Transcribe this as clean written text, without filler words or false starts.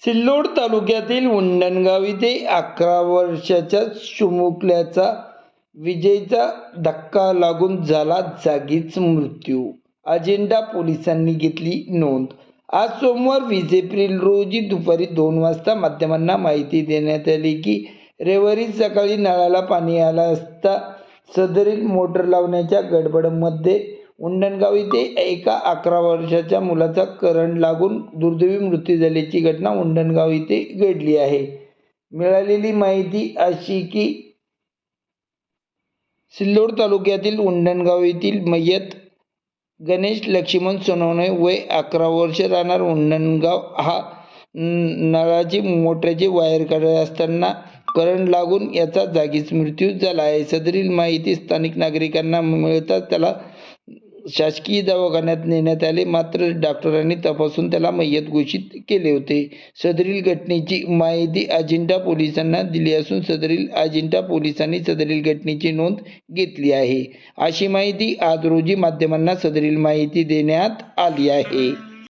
सिल्लोड तालुक्यातील उंडणगाव येथे 11 वर्षाच्या चिमुकल्याचा विजेचा धक्का लागून झाला जागीच मृत्यू. अजिंठा पोलिसांनी घेतली नोंद. आज सोमवार 20 एप्रिल रोजी दुपारी 2 वाजता माध्यमांना माहिती देण्यात आली की रविवारी सकाळी नळाला पाणी आलं असता सदरील मोटर लावण्याच्या गडबडमध्ये उंडणगाव येथे एका 11 वर्षाच्या मुलाचा करंट लागून दुर्दैवी मृत्यू झाल्याची घटना उंडणगाव येथे घडली आहे. मिळालेली माहिती अशी की सिल्लोड तालुक्यातील उंडणगाव येथील मयत गणेश लक्ष्मण सोनवणे वय 11 वर्ष राहणार उंडणगाव हा नळाची मोटरची वायर काढत असताना करंट लागून याचा जागीच मृत्यू झाला आहे. सदरील माहिती स्थानिक नागरिकांना मिळताच त्याला शासकीय दवाखान्यात नेण्यात आले, मात्र डॉक्टरांनी तपासून त्याला मयत घोषित केले होते. सदरील घटनेची माहिती अजिंठा पोलिसांना दिली असून सदरील अजिंठा पोलिसांनी सदरील घटनेची नोंद घेतली आहे. अशी माहिती आज रोजी माध्यमांना सदरील माहिती देण्यात आली आहे.